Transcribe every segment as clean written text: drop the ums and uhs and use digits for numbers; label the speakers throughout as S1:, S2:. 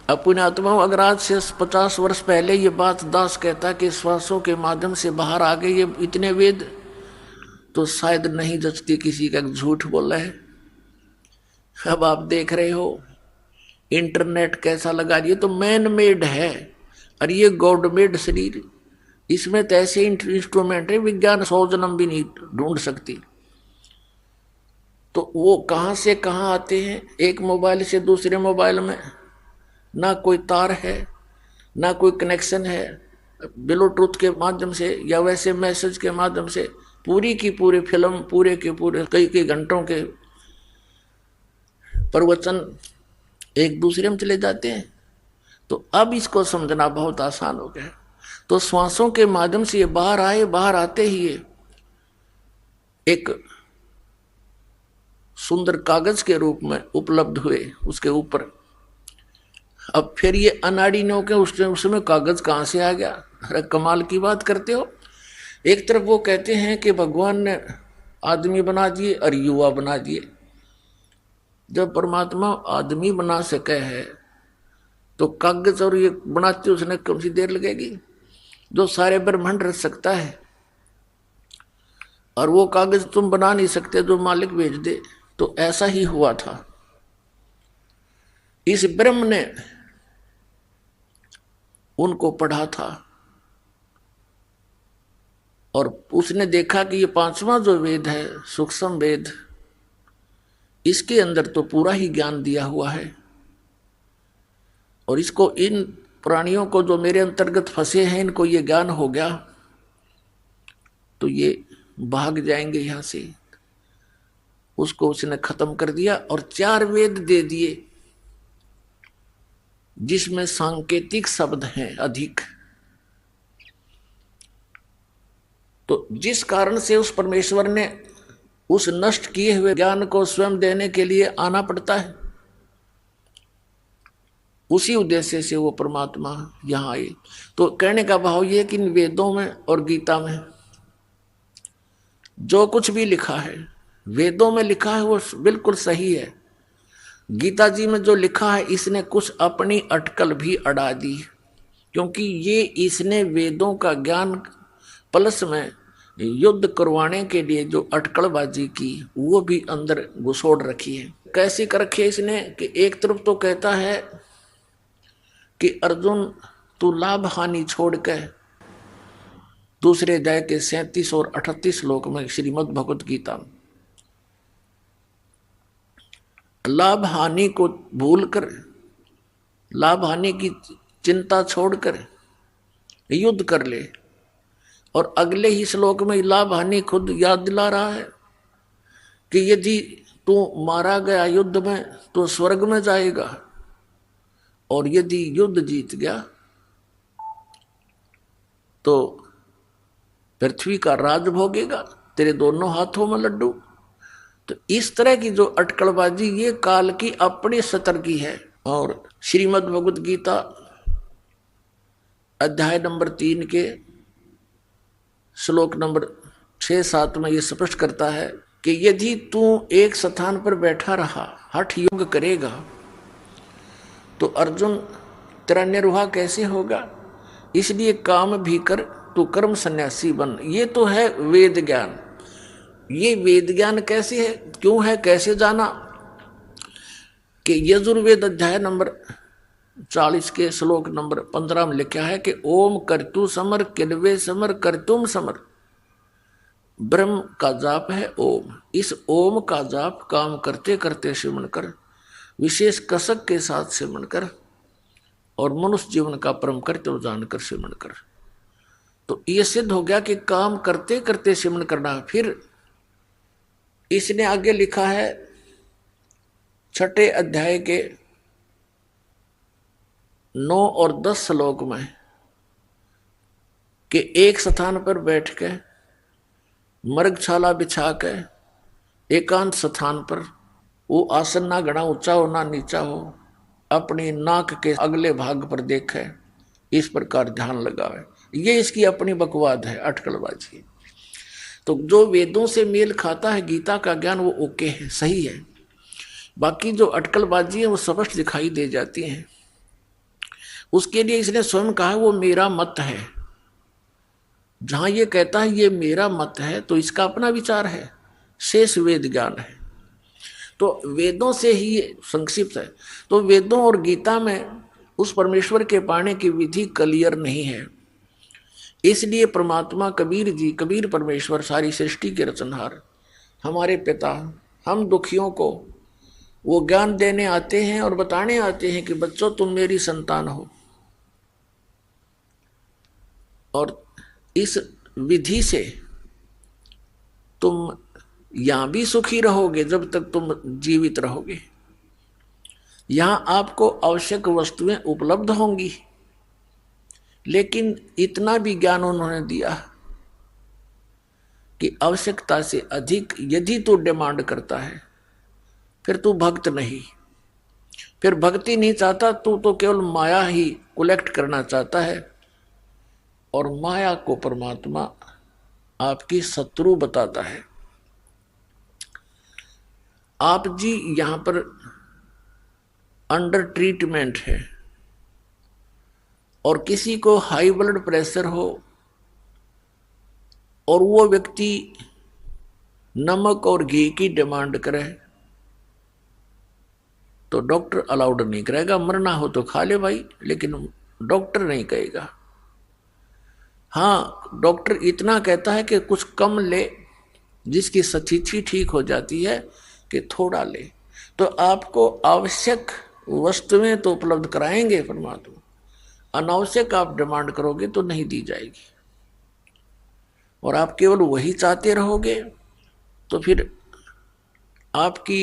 S1: अपनी आत्मा, अगर आज से 50 वर्ष पहले ये बात दास कहता कि श्वासों के माध्यम से बाहर आ गए ये इतने वेद, तो शायद नहीं जचती किसी का झूठ बोल रहा है। अब आप देख रहे हो इंटरनेट कैसा लगा, ये तो मैन मेड है और ये गॉड मेड शरीर, इसमें तो ऐसे इंस्ट्रूमेंट है विज्ञान 100 जन्म भी नहीं ढूंढ सकती। तो वो कहाँ से कहाँ आते हैं, एक मोबाइल से दूसरे मोबाइल में ना कोई तार है ना कोई कनेक्शन है, ब्लूटूथ के माध्यम से या वैसे मैसेज के माध्यम से पूरी की पूरी फिल्म, पूरे के पूरे कई कई घंटों के प्रवचन एक दूसरे में चले जाते हैं। तो अब इसको समझना बहुत आसान हो गया। तो श्वासों के माध्यम से ये बाहर आए, बाहर आते ही ये एक सुंदर कागज के रूप में उपलब्ध हुए उसके ऊपर। अब फिर ये अनाड़ियों के उसमें कागज कहां से आ गया? अरे कमाल की बात करते हो। एक तरफ वो कहते हैं कि भगवान ने आदमी बना दिए और युवा बना दिए। जब परमात्मा आदमी बना सके है तो कागज और ये बनाते उसने कौन सी देर लगेगी? जो सारे ब्रह्मांड रच सकता है और वो कागज तुम बना नहीं सकते जो मालिक भेज दे। तो ऐसा ही हुआ था। इस ब्रह्म ने उनको पढ़ा था और उसने देखा कि ये 5वां जो वेद है सूक्ष्म वेद, इसके अंदर तो पूरा ही ज्ञान दिया हुआ है और इसको इन प्राणियों को जो मेरे अंतर्गत फंसे हैं इनको ये ज्ञान हो गया तो ये भाग जाएंगे यहां से। उसको उसने खत्म कर दिया और 4 वेद दे दिए जिसमें सांकेतिक शब्द हैं अधिक। तो जिस कारण से उस परमेश्वर ने उस नष्ट किए हुए ज्ञान को स्वयं देने के लिए आना पड़ता है, उसी उद्देश्य से वो परमात्मा यहां आए। तो कहने का भाव ये कि इन वेदों में और गीता में जो कुछ भी लिखा है, वेदों में लिखा है वो बिल्कुल सही है। गीता जी में जो लिखा है इसने कुछ अपनी अटकल भी अड़ा दी, क्योंकि ये इसने वेदों का ज्ञान प्लस में युद्ध करवाने के लिए जो अटकलबाजी की वो भी अंदर घुसोड़ रखी है। कैसी कर रखी है इसने कि एक तरफ तो कहता है कि अर्जुन तू लाभ हानि छोड़ के, दूसरे अध्याय के 37 और 38 श्लोक में श्रीमद् भगवत गीता, लाभ हानि को भूलकर, लाभ हानि की चिंता छोड़कर युद्ध कर ले। और अगले ही श्लोक में लाभ हानि खुद याद दिला रहा है कि यदि तू मारा गया युद्ध में तो स्वर्ग में जाएगा और यदि युद्ध जीत गया तो पृथ्वी का राज भोगेगा, तेरे दोनों हाथों में लड्डू। तो इस तरह की जो अटकलबाजी ये काल की अपनी सतर की है। और श्रीमद् भगवत गीता अध्याय नंबर 3 के श्लोक नंबर 6-7 में ये स्पष्ट करता है कि यदि तू एक स्थान पर बैठा रहा, हठ योग करेगा, तो अर्जुन तेरा निर्वाह कैसे होगा? इसलिए काम भी कर, तू कर्म सन्यासी बन। ये तो है वेद ज्ञान। ये वेद ज्ञान कैसे है, क्यों है, कैसे जाना? कि यजुर्वेद अध्याय नंबर 40 के श्लोक नंबर 15 में लिखा है कि ओम करतु समर किलवे समर करतुम समर। ब्रह्म का जाप है ओम। इस ओम का जाप काम करते करते सिमरण कर, विशेष कसक के साथ सिमरण कर और मनुष्य जीवन का परम कर्तव्य जानकर सिमरण कर। तो ये सिद्ध हो गया कि काम करते करते सिमरण करना। फिर इसने आगे लिखा है 6 अध्याय के 9 और 10 श्लोक में कि एक स्थान पर बैठ के मृगछाला बिछा के एकांत स्थान पर, वो आसन ना घना ऊंचा हो ना नीचा हो, अपनी नाक के अगले भाग पर देखे, इस प्रकार ध्यान लगावे। ये इसकी अपनी बकवाद है, अटकलबाजी। तो जो वेदों से मेल खाता है गीता का ज्ञान वो ओके है, सही है। बाकी जो अटकलबाजी है वो स्पष्ट दिखाई दे जाती है। उसके लिए इसने स्वयं कहा वो मेरा मत है। जहां ये कहता है ये मेरा मत है तो इसका अपना विचार है, शेष वेद ज्ञान है। तो वेदों से ही ये संक्षिप्त है। तो वेदों और गीता में उस परमेश्वर के पाने की विधि क्लियर नहीं है। इसलिए परमात्मा कबीर जी, कबीर परमेश्वर, सारी सृष्टि के रचनहार, हमारे पिता, हम दुखियों को वो ज्ञान देने आते हैं और बताने आते हैं कि बच्चों तुम मेरी संतान हो, और इस विधि से तुम यहां भी सुखी रहोगे जब तक तुम जीवित रहोगे। यहां आपको आवश्यक वस्तुएं उपलब्ध होंगी, लेकिन इतना भी ज्ञान उन्होंने दिया कि आवश्यकता से अधिक यदि तू डिमांड करता है फिर तू भक्त नहीं, फिर भक्ति नहीं चाहता, तू तो केवल माया ही कलेक्ट करना चाहता है। और माया को परमात्मा आपकी शत्रु बताता है। आप जी यहां पर अंडर ट्रीटमेंट है, और किसी को हाई ब्लड प्रेशर हो और वो व्यक्ति नमक और घी की डिमांड करे तो डॉक्टर अलाउड नहीं करेगा। मरना हो तो खा ले भाई, लेकिन डॉक्टर नहीं कहेगा। हाँ, डॉक्टर इतना कहता है कि कुछ कम ले, जिसकी स्थिति ठीक हो जाती है कि थोड़ा ले। तो आपको आवश्यक वस्तुएं तो उपलब्ध कराएंगे परमात्मा, अनावश्यक आप डिमांड करोगे तो नहीं दी जाएगी, और आप केवल वही चाहते रहोगे तो फिर आपकी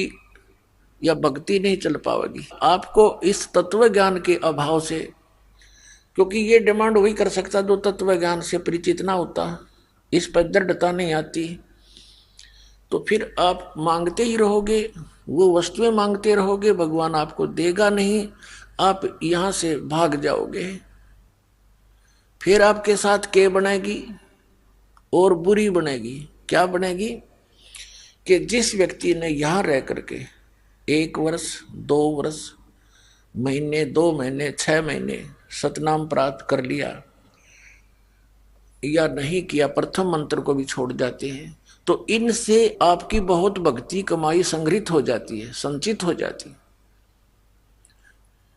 S1: या भक्ति नहीं चल पाएगी। आपको इस तत्व ज्ञान के अभाव से, क्योंकि ये डिमांड वही कर सकता जो तत्व ज्ञान से परिचित ना होता, इस पर दृढ़ता नहीं आती, तो फिर आप मांगते ही रहोगे, वो वस्तुएं मांगते रहोगे, भगवान आपको देगा नहीं, आप यहां से भाग जाओगे। फिर आपके साथ क्या बनेगी? और बुरी बनेगी। क्या बनेगी? कि जिस व्यक्ति ने यहां रह करके 1 वर्ष, 2 वर्ष, महीने, 2 महीने, 6 महीने सतनाम प्राप्त कर लिया या नहीं किया, प्रथम मंत्र को भी छोड़ जाते हैं, तो इनसे आपकी बहुत भक्ति कमाई संग्रहित हो जाती है, संचित हो जाती है।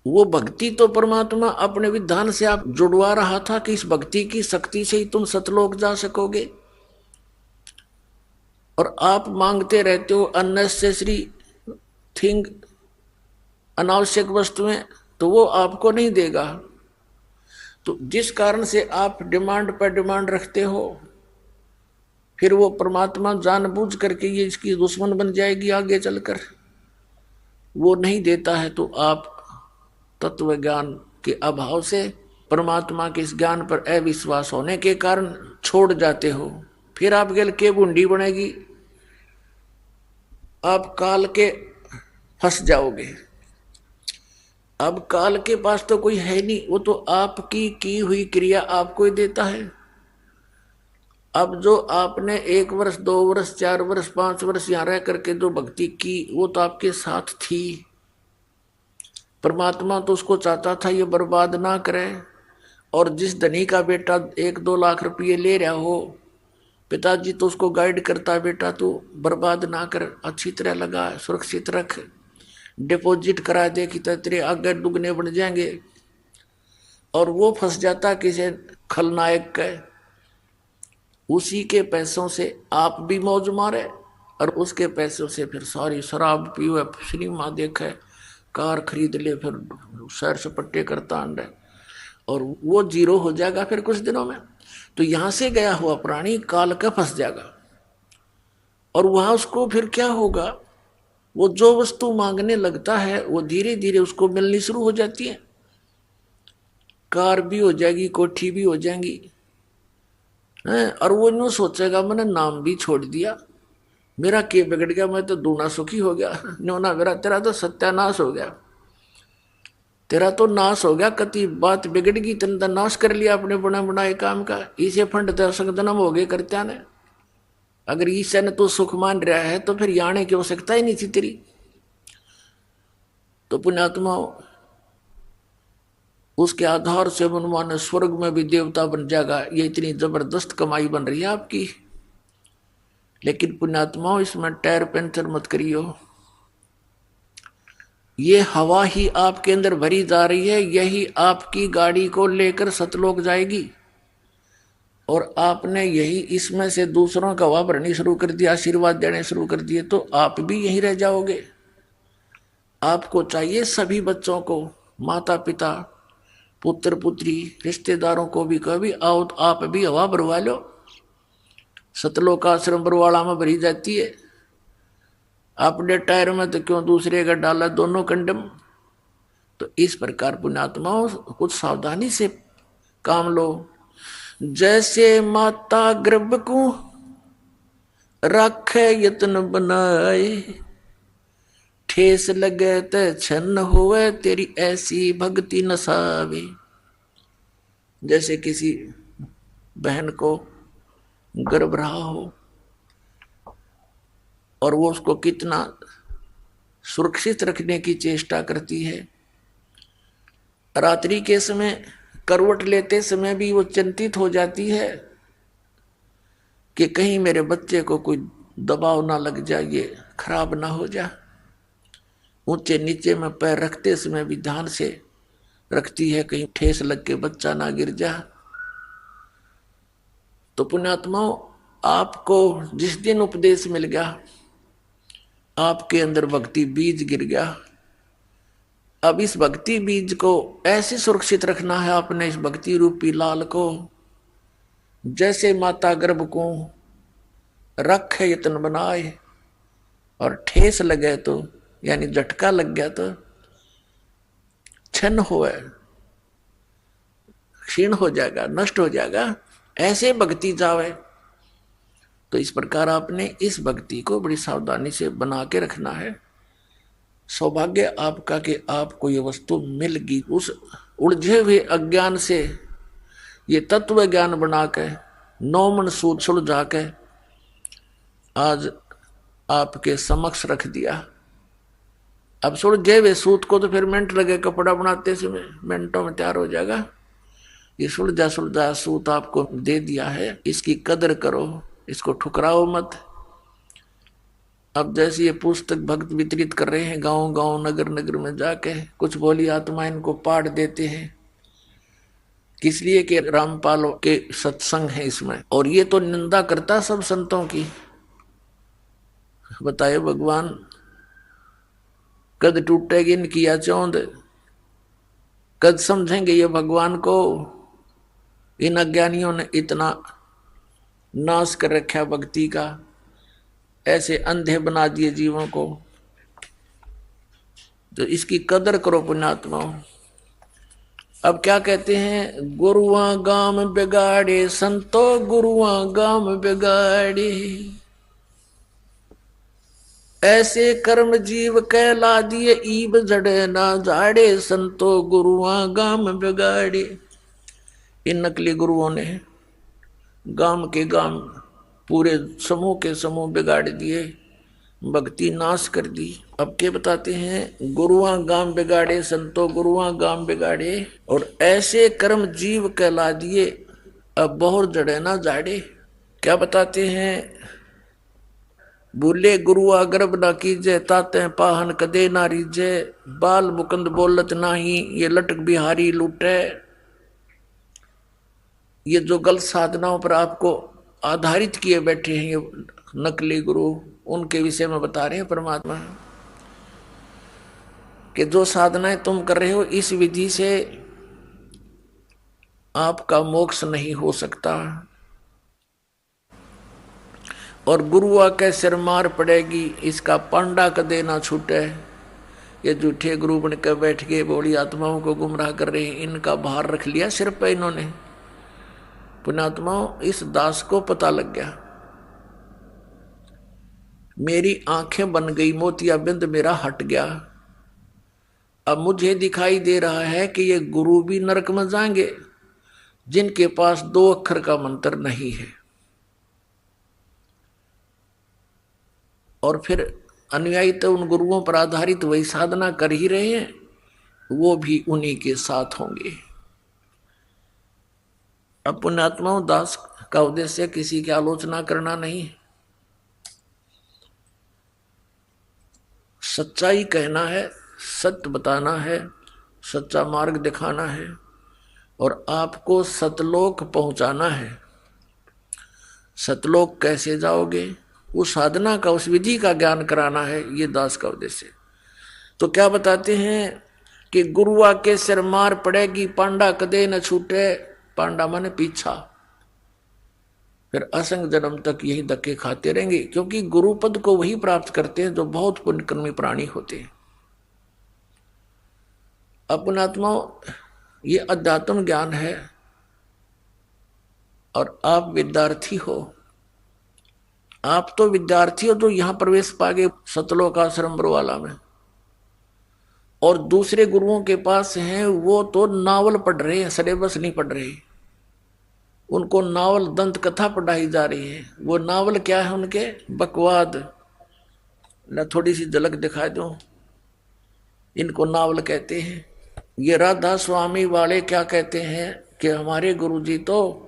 S1: वो भक्ति तो परमात्मा अपने विधान से आप जुड़वा रहा था कि इस भक्ति की शक्ति से ही तुम सतलोक जा सकोगे, और आप मांगते रहते हो अननेसेसरी थिंग, अनावश्यक वस्तुएं, तो वो आपको नहीं देगा। तो जिस कारण से आप डिमांड पर डिमांड रखते हो, फिर वो परमात्मा जानबूझ करके ये इसकी दुश्मन बन जाएगी आगे चलकर, वो नहीं देता है। तो आप तत्व ज्ञान के अभाव से, परमात्मा के इस ज्ञान पर अविश्वास होने के कारण छोड़ जाते हो। फिर आप गल के बूंदी बनेगी, आप काल के फंस जाओगे। अब काल के पास तो कोई है नहीं, वो तो आपकी की हुई क्रिया आपको ही देता है। अब जो आपने 1 वर्ष, 2 वर्ष, 4 वर्ष, 5 वर्ष यहां रह करके जो भक्ति की, वो तो आपके साथ थी। परमात्मा तो उसको चाहता था ये बर्बाद ना करे। और जिस धनी का बेटा 1-2 लाख रुपये ले रहा हो, पिताजी तो उसको गाइड करता, बेटा तू बर्बाद ना कर, अच्छी तरह लगा, सुरक्षित रख, डिपॉजिट करा दे कि तेरे आगे दुगने बन जाएंगे। और वो फंस जाता किसी खलनायक के, उसी के पैसों से आप भी मौज मारे, और उसके पैसों से फिर सारी शराब पीवे, सिनेमा देखे, कार खरीद ले, फिर सैर सपट्टे करता अंडे, और वो जीरो हो जाएगा फिर कुछ दिनों में। तो यहां से गया हुआ प्राणी काल का फंस जाएगा, और वहां उसको फिर क्या होगा, वो जो वस्तु मांगने लगता है वो धीरे धीरे उसको मिलनी शुरू हो जाती है। कार भी हो जाएगी, कोठी भी हो जाएंगी, और वो यूं सोचेगा मैंने नाम भी छोड़ दिया, मेरा क्या बिगड़ गया, मैं तो दूना सुखी हो गया। न्योना मेरा, तेरा तो सत्यानाश हो गया, तेरा तो नाश हो गया, कति बात बिगड़ गई, तेने तो नाश कर लिया अपने बना बनाए काम का। इसे फंड दर्शक हो गए करत्या ने। अगर ईश्वर ने तो सुख मान रहा है तो फिर आने की आवश्यकता ही नहीं थी तेरी। तो पुण्यात्मा, उसके आधार से मनमाने स्वर्ग में भी देवता बन जाएगा। ये इतनी जबरदस्त कमाई बन रही है आपकी। लेकिन पुण्यात्माओं, इसमें टायर पंचर मत करियो। ये हवा ही आपके अंदर भरी जा रही है, यही आपकी गाड़ी को लेकर सतलोक जाएगी। और आपने यही इसमें से दूसरों का हवा भरनी शुरू कर दिया, आशीर्वाद देने शुरू कर दिए, तो आप भी यहीं रह जाओगे। आपको चाहिए सभी बच्चों को, माता पिता, पुत्र पुत्री, रिश्तेदारों को भी कभी आओ तो आप भी हवा भरवा लो। सतलोक आश्रम बरवाड़ा में भरी जाती है। अपने टायर में तो क्यों दूसरे का डाला, दोनों कंडम। तो इस प्रकार पुण्यात्माओं, कुछ सावधानी से काम लो। जैसे माता गर्भ को रखे यत्न बनाए, ठेस लगे ते छन्न होवे, तेरी ऐसी भक्ति नसावे। जैसे किसी बहन को गर्भ रहा हो और वो उसको कितना सुरक्षित रखने की चेष्टा करती है। रात्रि के समय करवट लेते समय भी वो चिंतित हो जाती है कि कहीं मेरे बच्चे को कोई दबाव ना लग जाए, ये खराब ना हो जाए। ऊंचे नीचे में पैर रखते समय भी ध्यान से रखती है, कहीं ठेस लग के बच्चा ना गिर जाए। तो पुण्यात्माओं, आपको जिस दिन उपदेश मिल गया, आपके अंदर भक्ति बीज गिर गया। अब इस भक्ति बीज को ऐसे सुरक्षित रखना है आपने, इस भक्ति रूपी लाल को। जैसे माता गर्भ को रखे यत्न बनाए, और ठेस लगे तो यानी झटका लग गया तो छन्न होए, क्षीण हो जाएगा, नष्ट हो जाएगा, ऐसे भक्ति जावे। तो इस प्रकार आपने इस भक्ति को बड़ी सावधानी से बना के रखना है। सौभाग्य आपका कि आपको ये वस्तु मिल गई। उस उलझे हुए अज्ञान से ये तत्व ज्ञान बना के, नौ मन सूद सुलझा के आज आपके समक्ष रख दिया। अब सुलझे हुए सूत को तो फिर मिनट लगे, कपड़ा बनाते समय मिनटों में तैयार हो जाएगा। ये सुलझा सुलझा सूत आपको दे दिया है, इसकी कदर करो, इसको ठुकराओ मत। अब जैसे ये पुस्तक भक्त वितरित कर रहे हैं गांव गांव नगर नगर में जाके, कुछ भोली आत्मा इनको पाठ देते हैं, किस लिए कि रामपाल के सत्संग है इसमें। और ये तो निंदा करता सब संतों की। बताए भगवान, कद टूटेगी इनकी या चौंध, कद समझेंगे ये भगवान को। इन अज्ञानियों ने इतना नाश कर रखा भक्ति का, ऐसे अंधे बना दिए जीवों को। तो इसकी कदर करो पुण्यात्माओं। अब क्या कहते हैं, गुरुआ गाम बिगाड़े संतो, गुरुआ गाम बिगाड़े, ऐसे कर्म जीव कहला दिए, ईब जड़े ना जाड़े, संतो गुरुआ गाम बिगाड़े। इन नकली गुरुओं ने गाम के गाम, पूरे समूह के समूह बिगाड़ दिए, भक्ति नाश कर दी। अब क्या बताते हैं, गुरुआ गाम बिगाड़े संतो, गुरुआ गाम बिगाड़े, और ऐसे कर्म जीव कहला दिए, अब बहुत जड़े ना जाड़े। क्या बताते हैं, बोले गुरुआ गर्भ ना कीजे, ताते पाहन कदे ना रीजे, बाल मुकुंद बोलत नाही, ये लटक बिहारी लूटे। ये जो गलत साधनाओं पर आपको आधारित किए बैठे हैं ये नकली गुरु, उनके विषय में बता रहे हैं परमात्मा कि जो साधनाएं तुम कर रहे हो, इस विधि से आपका मोक्ष नहीं हो सकता, और गुरुआ के सिर मार पड़ेगी, इसका पांडा कदे ना छूटे। ये झूठे गुरु बन कर बैठ के बोली आत्माओं को गुमराह कर रहे हैं, इनका भार रख लिया सिर पे इन्होंने। पुण्यात्माओं, इस दास को पता लग गया, मेरी आंखें बन गई, मोतियाबिंद मेरा हट गया। अब मुझे दिखाई दे रहा है कि ये गुरु भी नरक में जाएंगे जिनके पास 2 अक्षर का मंत्र नहीं है। और फिर अनुयायी तो उन गुरुओं पर आधारित वही साधना कर ही रहे हैं, वो भी उन्हीं के साथ होंगे। अब पुण्यात्माओं, दास का उद्देश्य किसी की आलोचना करना नहीं, सच्चाई कहना है, सत्य बताना है, सच्चा मार्ग दिखाना है और आपको सतलोक पहुंचाना है। सतलोक कैसे जाओगे, उस साधना का, उस विधि का ज्ञान कराना है, ये दास का उद्देश्य। तो क्या बताते हैं कि गुरुआ के सिर मार पड़ेगी, पांडा कदे न छूटे। पांडा माने पीछा, फिर असंग जन्म तक यही धक्के खाते रहेंगे, क्योंकि गुरुपद को वही प्राप्त करते हैं जो बहुत पुण्यकर्मी प्राणी होते हैं। अपनात्मा, ये अध्यात्म ज्ञान है और आप विद्यार्थी हो। आप तो विद्यार्थी हो जो यहां प्रवेश पागे सतलोक आश्रम बरवाला में, और दूसरे गुरुओं के पास हैं वो तो नावल पढ़ रहे हैं, सिलेबस नहीं पढ़ रहे। उनको नावल दंत कथा पढ़ाई जा रही है। वो नावल क्या है उनके, बकवाद। न थोड़ी सी झलक दिखा दूं, इनको नावल कहते हैं। ये राधा स्वामी वाले क्या कहते हैं कि हमारे गुरुजी तो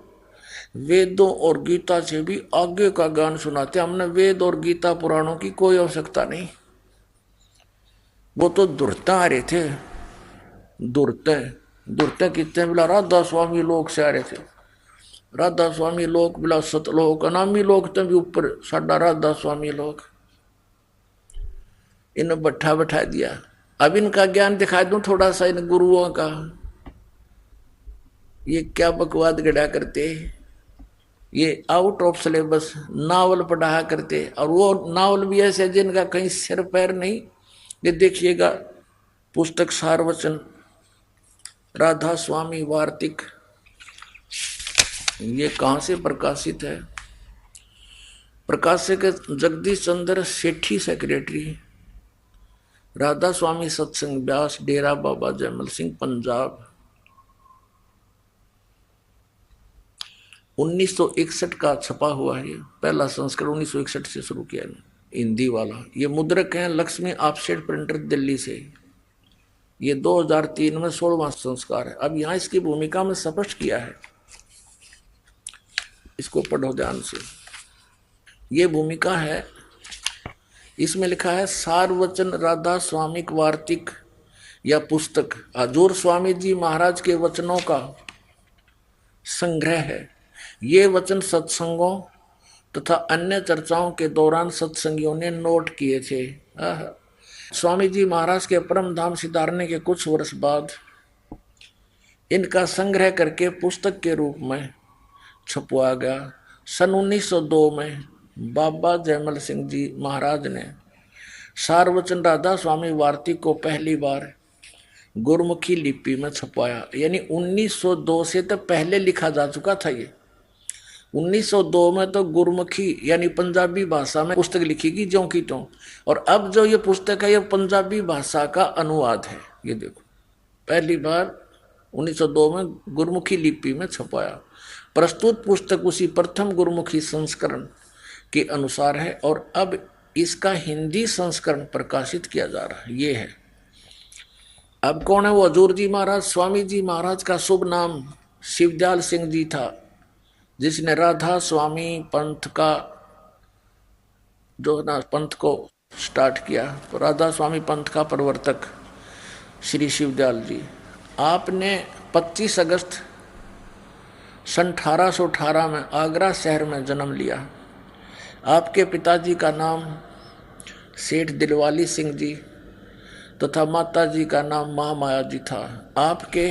S1: वेदों और गीता से भी आगे का ज्ञान सुनाते, हमने वेद और गीता पुराणों की कोई आवश्यकता नहीं। वो तो दुर्ता आ रहे थे, दुर्ते कितने बोला, राधा स्वामी लोग से आ रहे थे। राधा स्वामी लोग बोला सतलोक, अनामी लोग तो भी ऊपर, साडा राधा स्वामी लोग। इन्हें बैठा दिया। अब इनका ज्ञान दिखा दूं थोड़ा सा इन गुरुओं का। ये क्या बकवाद गढ़ा करते, ये आउट ऑफ सिलेबस नावल पढ़ा करते, और वो नावल भी ऐसे जिनका कहीं सिर पैर नहीं। ये देखिएगा पुस्तक सारवचन राधा स्वामी वार्तिक, ये कहाँ से प्रकाशित है? प्रकाशक जगदीश चंद्र सेठी सेक्रेटरी, राधा स्वामी सत्संग व्यास, डेरा बाबा जयमल सिंह, पंजाब। 1961 का छपा हुआ है। पहला संस्करण 1961 से शुरू किया हिंदी वाला। ये मुद्रक है लक्ष्मी ऑफसेट प्रिंटर दिल्ली से। ये 2003 में 16वां संस्कार है। अब यहाँ इसकी भूमिका में स्पष्ट किया है, इसको पढ़ो ध्यान से। ये भूमिका है, इसमें लिखा है सारवचन राधा स्वामिक वार्तिक या पुस्तक हजूर स्वामी जी महाराज के वचनों का संग्रह है। ये वचन सत्संगों तथा अन्य चर्चाओं के दौरान सत्संगियों ने नोट किए थे। स्वामी जी महाराज के परम धाम सिधारने के कुछ वर्ष बाद इनका संग्रह करके पुस्तक के रूप में छपवा गया। सन 1902 में बाबा जयमल सिंह जी महाराज ने सारवचन राधा स्वामी वार्तिक को पहली बार गुरमुखी लिपि में छपवाया। यानी 1902 से तो पहले लिखा जा चुका था। ये 1902 में तो गुरमुखी यानी पंजाबी भाषा में पुस्तक लिखी गई ज्यों की त्यों, और अब जो ये पुस्तक है ये पंजाबी भाषा का अनुवाद है। ये देखो पहली बार 1902 में गुरमुखी लिपि में छपाया। प्रस्तुत पुस्तक उसी प्रथम गुरमुखी संस्करण के अनुसार है और अब इसका हिंदी संस्करण प्रकाशित किया जा रहा है। ये है। अब कौन है वो? हजूर जी महाराज। स्वामी जी महाराज का शुभ नाम शिवदयाल सिंह जी था, जिसने राधा स्वामी पंथ का जो ना पंथ को स्टार्ट किया। तो राधा स्वामी पंथ का प्रवर्तक श्री शिवदयाल जी, आपने 25 अगस्त सन 1818 में आगरा शहर में जन्म लिया। आपके पिताजी का नाम सेठ दिलवाली सिंह जी तथा माता जी का नाम महामाया जी था। आपके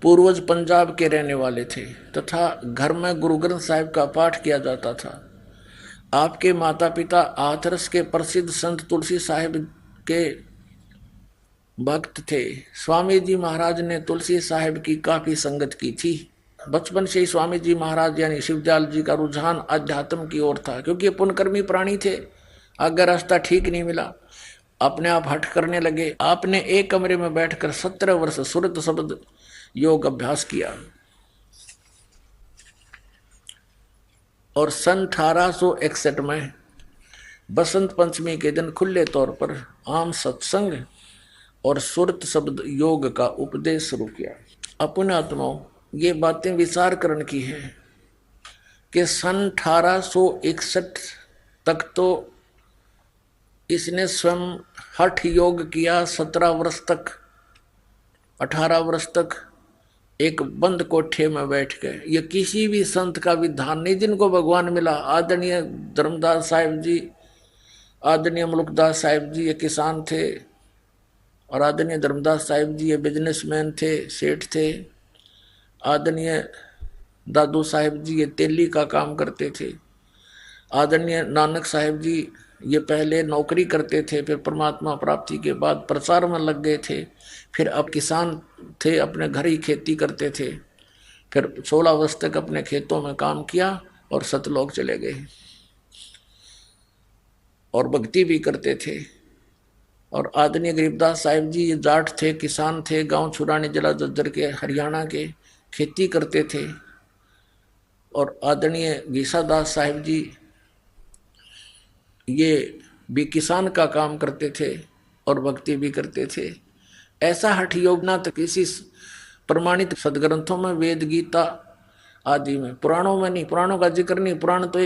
S1: पूर्वज पंजाब के रहने वाले थे तथा घर में गुरु ग्रंथ साहिब का पाठ किया जाता था। आपके माता पिता हाथरस के प्रसिद्ध संत तुलसी साहिब के भक्त थे। स्वामी जी महाराज ने तुलसी साहिब की काफी संगत की थी। बचपन से ही स्वामी जी महाराज यानी शिवदयाल जी का रुझान अध्यात्म की ओर था, क्योंकि ये पुण्यकर्मी प्राणी थे। अगर रास्ता ठीक नहीं मिला अपने आप हट करने लगे। आपने एक कमरे में बैठकर 17 वर्ष सुरत शब्द योग अभ्यास किया और सन 1861 में बसंत पंचमी के दिन खुले तौर पर आम सत्संग और सुरत शब्द योग का उपदेश शुरू किया। अपने आत्माओं, ये बातें विचार करने की है कि सन 1861 तक तो इसने स्वयं हठ योग किया। 17 वर्ष तक, 18 वर्ष तक एक बंद कोठे में बैठ गए। ये किसी भी संत का विधान नहीं जिनको भगवान मिला। आदरणीय धर्मदास साहिब जी, आदरणीय मुल्कदास साहिब जी ये किसान थे, और आदरणीय धर्मदास साहिब जी ये बिजनेसमैन थे, सेठ थे। आदरणीय दादू साहिब जी ये तेली का काम करते थे। आदरणीय नानक साहिब जी ये पहले नौकरी करते थे, फिर परमात्मा प्राप्ति के बाद प्रचार में लग गए थे। फिर अब किसान थे, अपने घर ही खेती करते थे। फिर 16 वर्ष तक अपने खेतों में काम किया और सतलोक चले गए, और भक्ति भी करते थे। और आदरणीय गरीबदास साहिब जी ये जाट थे, किसान थे, गांव छुरानी जिला जज्जर के, हरियाणा के, खेती करते थे। और आदरणीय गीसादास साहिब जी ये भी किसान का काम करते थे और भक्ति भी करते थे। ऐसा हठ योग ना तो किसी प्रमाणित सदग्रंथों में, वेद गीता आदि में, पुराणों में नहीं। पुराणों का जिक्र नहीं, पुराण तो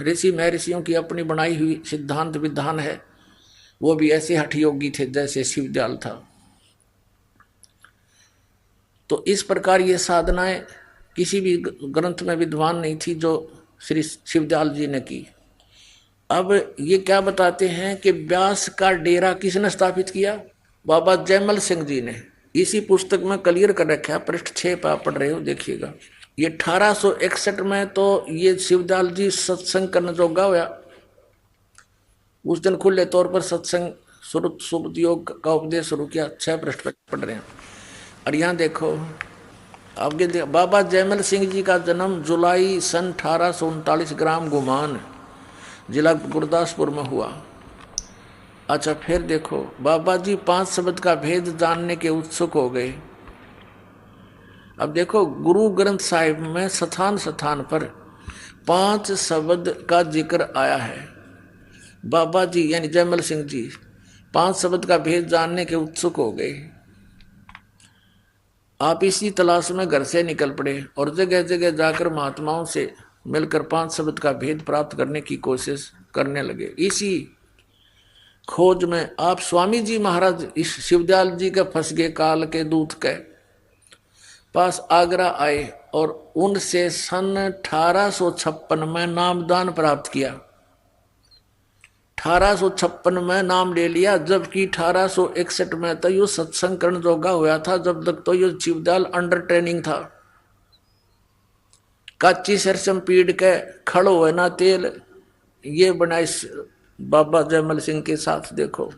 S1: ऋषि महर्षियों की अपनी बनाई हुई सिद्धांत विधान है। वो भी ऐसे हठ योगी थे जैसे शिवदयाल था। तो इस प्रकार ये साधनाएं किसी भी ग्रंथ में विद्वान नहीं थी जो श्री शिवदयाल जी ने की। अब ये क्या बताते हैं कि व्यास का डेरा किसने स्थापित किया? बाबा जयमल सिंह जी ने। इसी पुस्तक में क्लियर कर रखा है, पृष्ठ 6 पर आप पढ़ रहे हो, देखिएगा। ये 1861 में तो ये शिवदयाल जी सत्संग करने जोगा हुआ। उस दिन खुले तौर पर सत्संग सुरत योग का उपदेश शुरू किया। 6 पृष्ठ पर पढ़ रहे हैं। और यहाँ देखो आगे, बाबा जयमल सिंह जी का जन्म जुलाई सन 1839 ग्राम गुमान, जिला गुरदासपुर में हुआ। अच्छा, फिर देखो बाबा जी 5 शब्द का भेद जानने के उत्सुक हो गए। अब देखो गुरु ग्रंथ साहिब में स्थान स्थान पर 5 शब्द का जिक्र आया है। बाबा जी यानी जयमल सिंह जी 5 शब्द का भेद जानने के उत्सुक हो गए। आप इसी तलाश में घर से निकल पड़े और जगह जगह जाकर महात्माओं से मिलकर 5 शब्द का भेद प्राप्त करने की कोशिश करने लगे। इसी खोज में आप स्वामी जी महाराज इस शिवदयाल जी के फंस गए काल के दूत के पास आगरा आए और उनसे सन 1856 में नामदान प्राप्त किया। 1856 में नाम ले लिया, जबकि 1861 में तो यो सत्संग करण जोगा हुआ था। जब तक तो यो शिवदयाल अंडर ट्रेनिंग था। काची सरसम पीड़ के खड़ो है ना तेल, ये बनाए बाबा जयमल सिंह के साथ देखो।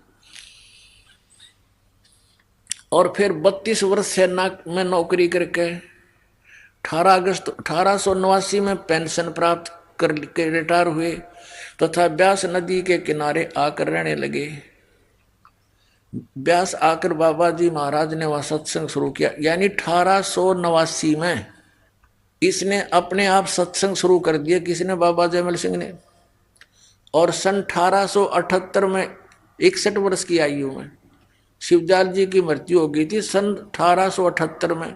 S1: और फिर 32 वर्ष सेना में नौकरी करके 18 अगस्त 1889 में पेंशन प्राप्त करके रिटायर हुए तथा व्यास नदी के किनारे आकर रहने लगे। व्यास आकर बाबा जी महाराज ने वह सत्संग शुरू किया। यानी 1889 में इसने अपने आप सत्संग शुरू कर दिया। किसने? बाबा जयमल सिंह ने। और सन 1878 में 61 वर्ष की आयु में शिवदयाल जी की मृत्यु हो गई थी, सन 1878 में।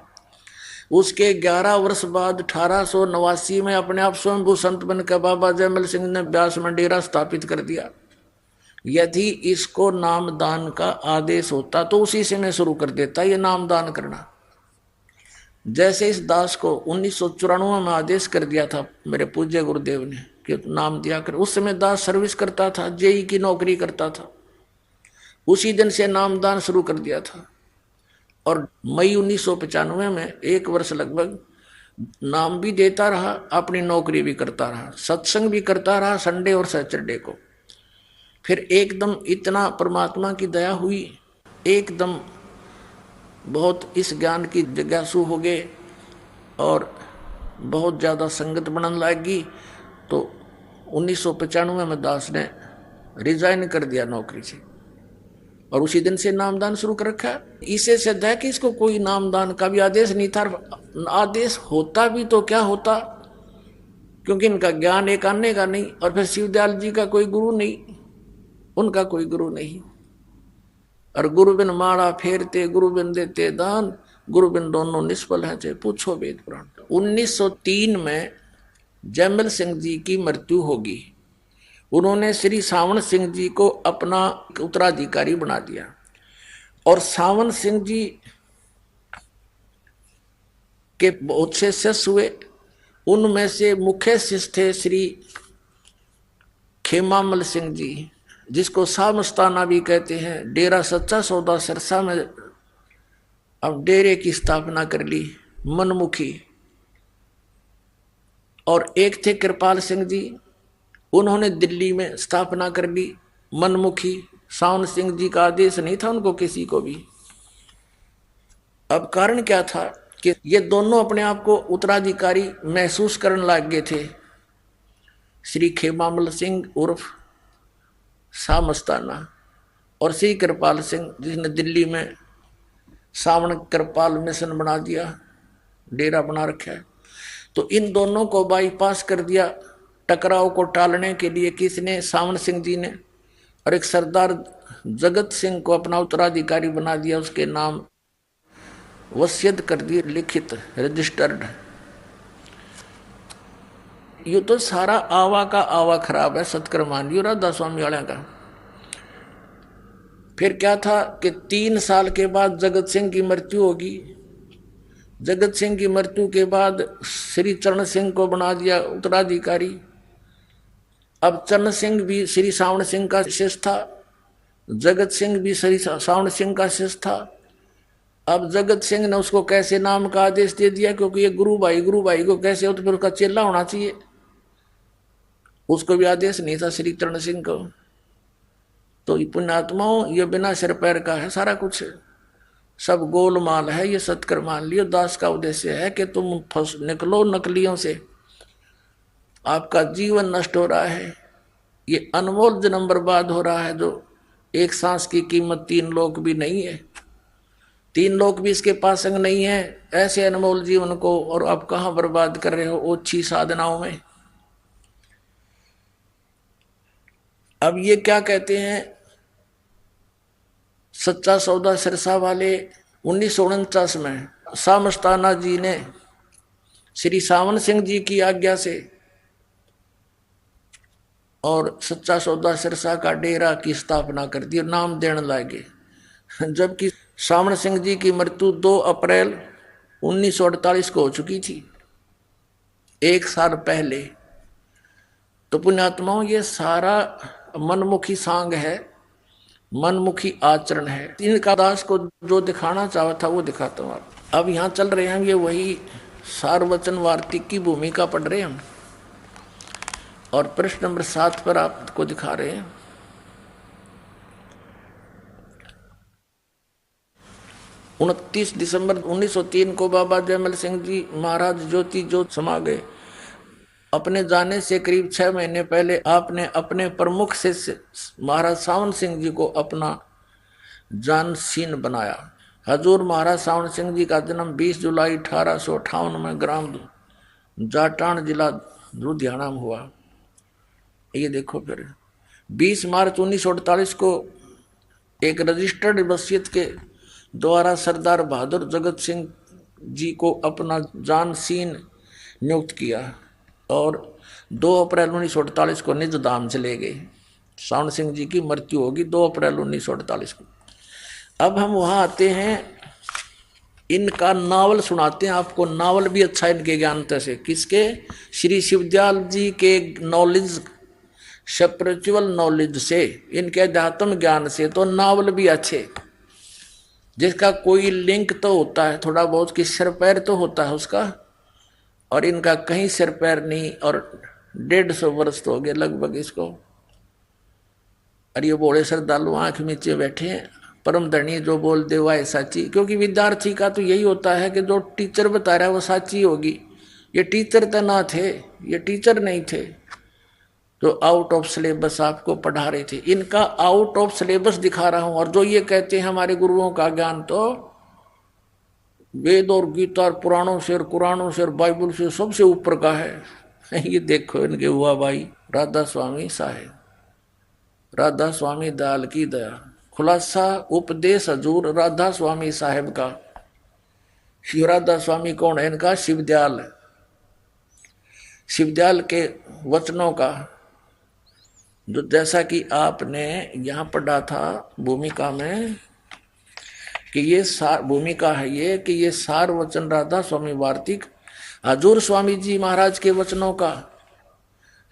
S1: उसके 11 वर्ष बाद 1889 में अपने आप स्वयंभू संत बनकर बाबा जयमल सिंह ने व्यास में डेरा स्थापित कर दिया। यदि इसको नामदान का आदेश होता तो उसी समय शुरू कर देता ये नामदान करना। जैसे इस दास को 1994 में आदेश कर दिया था मेरे पूज्य गुरुदेव ने कि नाम दिया कर। उस समय दास सर्विस करता था, जेई की नौकरी करता था। उसी दिन से नामदान शुरू कर दिया था। और मई 1995 में 1 वर्ष लगभग नाम भी देता रहा, अपनी नौकरी भी करता रहा, सत्संग भी करता रहा संडे और सैटरडे को। फिर एकदम इतना परमात्मा की दया हुई, एकदम बहुत इस ज्ञान की जिज्ञासु हो गए और बहुत ज़्यादा संगत बनने लगी। तो 1995 में दास ने रिजाइन कर दिया नौकरी से और उसी दिन से नामदान शुरू कर रखा। इसे सिद्ध है कि इसको कोई नामदान का भी आदेश नहीं था। आदेश होता भी तो क्या होता, क्योंकि इनका ज्ञान एक आने का नहीं। और फिर शिवदयाल जी का कोई गुरु नहीं, उनका कोई गुरु नहीं। और गुरु बिन माला फेरते गुरु बिन देते दान, गुरु बिन दोनों निष्फल है, चाहे पूछो वेद पुराण। 1903 में जैमल सिंह जी की मृत्यु होगी। उन्होंने श्री सावन सिंह जी को अपना उत्तराधिकारी बना दिया और सावन सिंह जी के बहुत से शिष्य हुए। उनमें से मुख्य शिष्य थे श्री खेमामल सिंह जी, जिसको सामस्ताना भी कहते हैं। डेरा सच्चा सौदा सिरसा में अब डेरे की स्थापना कर ली मनमुखी। और एक थे कृपाल सिंह जी, उन्होंने दिल्ली में स्थापना कर ली मनमुखी। सावन सिंह जी का आदेश नहीं था उनको किसी को भी। अब कारण क्या था कि ये दोनों अपने आप को उत्तराधिकारी महसूस करने लग गए थे। श्री खेमामल सिंह उर्फ सामस्ताना और श्री कृपाल सिंह, जिसने दिल्ली में सावन कृपाल मिशन बना दिया, डेरा बना रखा है। तो इन दोनों को बाईपास कर दिया टकराव को टालने के लिए। किसने? सावन सिंह जी ने। और एक सरदार जगत सिंह को अपना उत्तराधिकारी बना दिया, उसके नाम वसीयत कर दी, लिखित रजिस्टर्ड। ये तो सारा आवा का आवा खराब है सतकर्मान जी राधा स्वामी वाले का। फिर क्या था कि 3 साल के बाद जगत सिंह की मृत्यु होगी। जगत सिंह की मृत्यु के बाद श्री चरण सिंह को बना दिया उत्तराधिकारी। अब चरण सिंह भी श्री सावन सिंह का शिष्य था, जगत सिंह भी श्री सावन सिंह का शिष्य था। अब जगत सिंह ने उसको कैसे नाम का आदेश दे दिया, क्योंकि ये गुरु भाई को कैसे हो, तो फिर उसका चेला होना चाहिए। उसको भी आदेश नहीं था श्री चरण सिंह को। तो पुण्यात्माओं, ये बिना सिर पैर का है सारा कुछ, सब गोलमाल है। ये सत्कर मान लियो। दास का उद्देश्य है कि तुम फंस निकलो नकलियों से। आपका जीवन नष्ट हो रहा है, ये अनमोल जन्म बर्बाद हो रहा है। जो एक सांस की कीमत 3 लोक भी नहीं है, 3 लोक भी इसके पास अंग नहीं है। ऐसे अनमोल जीवन को और आप कहाँ बर्बाद कर रहे हो ओछी साधनाओं में। अब ये क्या कहते हैं सच्चा सौदा सिरसा वाले, 1949 में सामस्ताना जी ने श्री सावन सिंह जी की आज्ञा से और सच्चा सौदा सिरसा का डेरा की स्थापना कर दी और नाम देने लगे। जबकि सावन सिंह जी की मृत्यु 2 अप्रैल 1948 को हो चुकी थी, 1 साल पहले। तो पुण्यात्माओं, ये सारा मनमुखी सांग है, मनमुखी आचरण है। इनका दास को जो दिखाना चाहा था वो दिखाता हूँ। अब यहाँ चल रहे हैं ये वही सारवचन वार्तिक की भूमिका पढ़ रहे हैं हम, और प्रश्न नंबर 7 पर आपको दिखा रहे हैं। उनतीस दिसंबर 1903 को बाबा जयमल सिंह जी महाराज ज्योति ज्योत समा गए। अपने जाने से करीब 6 महीने पहले आपने अपने प्रमुख शिष्य महाराज सावन सिंह जी को अपना जानशीन बनाया। हजूर महाराज सावन सिंह जी का जन्म 20 जुलाई 1858 में ग्राम जाटान जिला लुधियाना में हुआ। ये देखो, फिर 20 मार्च 1948 को एक रजिस्टर्ड वसीयत के द्वारा सरदार बहादुर जगत सिंह जी को अपना जानशीन नियुक्त किया और 2 अप्रैल 1948 को निज धाम चले गए। सावन सिंह जी की मृत्यु होगी 2 अप्रैल 1948 को। अब हम वहाँ आते हैं, इनका नावल सुनाते हैं आपको। नावल भी अच्छा इनके ज्ञानता से। किसके? श्री शिवदयाल जी के नॉलेज, स्पिरिचुअल नॉलेज से, इनके अध्यात्म ज्ञान से तो नावल भी अच्छे, जिसका कोई लिंक तो होता है थोड़ा बहुत, कि सिर पैर तो होता है उसका, और इनका कहीं सिर पैर नहीं। और 150 वर्ष तो हो गए लगभग इसको। और ये बोले श्रद्धालु आंख नीचे बैठे हैं, परम धनी जो बोल दे वह साची। क्योंकि विद्यार्थी का तो यही होता है कि जो टीचर बता रहा है वो साची होगी। ये टीचर तो ना थे, ये टीचर नहीं थे जो आउट ऑफ सिलेबस आपको पढ़ा रहे थे। इनका आउट ऑफ सिलेबस दिखा रहा हूं। और जो ये कहते हैं हमारे गुरुओं का ज्ञान तो वेद और गीता और पुराणों से और कुरानों से और बाइबल से सबसे ऊपर का है। ये देखो इनके हुआ भाई राधा स्वामी साहेब, राधा स्वामी दयाल की दया। खुलासा उपदेश हजूर राधा स्वामी साहेब का। शिव राधा स्वामी कौन है? इनका शिवदयाल, शिवदयाल के वचनों का, जो जैसा कि आपने यहाँ पढ़ा था भूमिका में कि ये सार भूमिका है, ये कि ये सार वचन राधा स्वामी वार्तिक हजूर स्वामी जी महाराज के वचनों का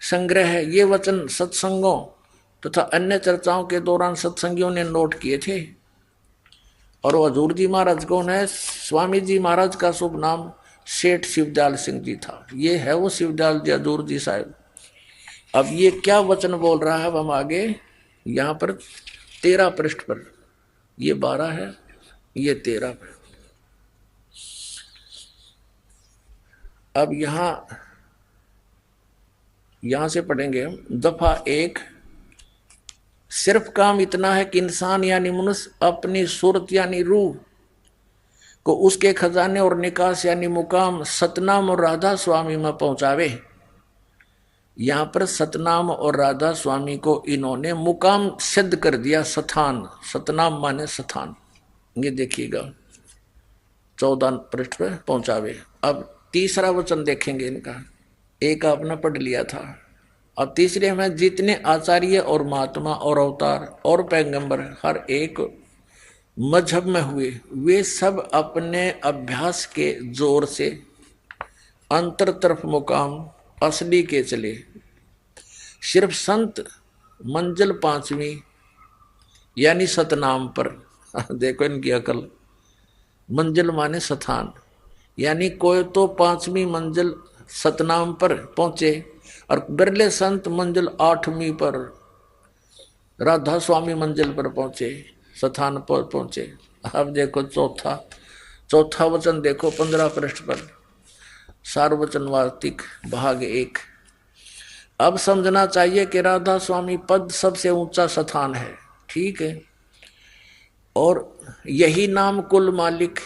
S1: संग्रह है। ये वचन सत्संगों तथा अन्य चर्चाओं के दौरान सत्संगियों ने नोट किए थे। और वो हजूर जी महाराज कौन है? स्वामी जी महाराज का शुभ नाम सेठ शिवदयाल सिंह जी था। ये है वो शिवदयाल जी हजूर जी साहब। अब ये क्या वचन बोल रहा है? अब हम आगे यहाँ पर 13 पृष्ठ पर, ये 12 है, ये 13 पर। अब यहां से पढ़ेंगे हम दफा 1। सिर्फ काम इतना है कि इंसान यानी मनुष्य अपनी सूरत यानी रूह को उसके खजाने और निकास यानी मुकाम सतनाम और राधा स्वामी में पहुंचावे। यहां पर सतनाम और राधा स्वामी को इन्होंने मुकाम सिद्ध कर दिया। स्थान, सतनाम माने स्थान। ये देखिएगा 14 पृष्ठ पर पहुंचावे। अब तीसरा वचन देखेंगे इनका। एक आपने पढ़ लिया था। अब तीसरे में जितने आचार्य और महात्मा और अवतार और पैगंबर हर एक मजहब में हुए, वे सब अपने अभ्यास के जोर से अंतर तरफ मुकाम असली के चले। सिर्फ संत मंजिल 5वीं यानी सतनाम पर देखो इनकी अकल। मंजिल माने स्थान, यानी कोई तो 5वीं मंजिल सतनाम पर पहुंचे और बिरले संत मंजिल 8वीं पर राधा स्वामी मंजिल पर पहुंचे, स्थान पर पहुंचे। अब देखो चौथा वचन देखो 15 पृष्ठ पर, सार्वचन वार्तिक भाग 1। अब समझना चाहिए कि राधा स्वामी पद सबसे ऊंचा स्थान है, ठीक है, और यही नाम कुल मालिक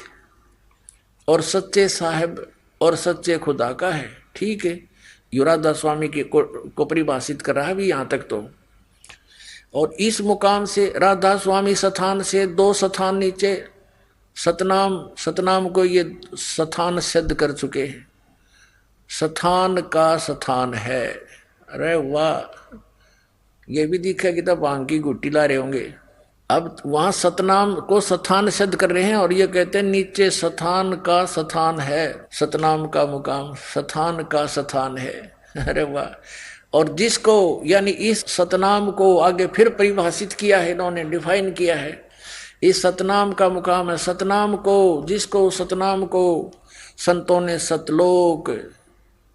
S1: और सच्चे साहिब और सच्चे खुदा का है, ठीक है। यो राधा स्वामी को परिभाषित कर रहा है भी यहाँ तक तो। और इस मुकाम से राधा स्वामी स्थान से 2 स्थान नीचे सतनाम को ये स्थान सिद्ध कर चुके हैं। स्थान का स्थान है। अरे वाह, ये भी दिखा कि तब भांग की गुट्टी ला रहे होंगे। अब वहां सतनाम को स्थान सिद्ध कर रहे हैं और ये कहते हैं नीचे स्थान का स्थान है, सतनाम का मुकाम स्थान का स्थान है। अरे वाह। और जिसको यानी इस सतनाम को आगे फिर परिभाषित किया है, इन्होंने डिफाइन किया है, इस सतनाम का मुकाम है। सतनाम को, जिसको सतनाम को संतों ने सतलोक,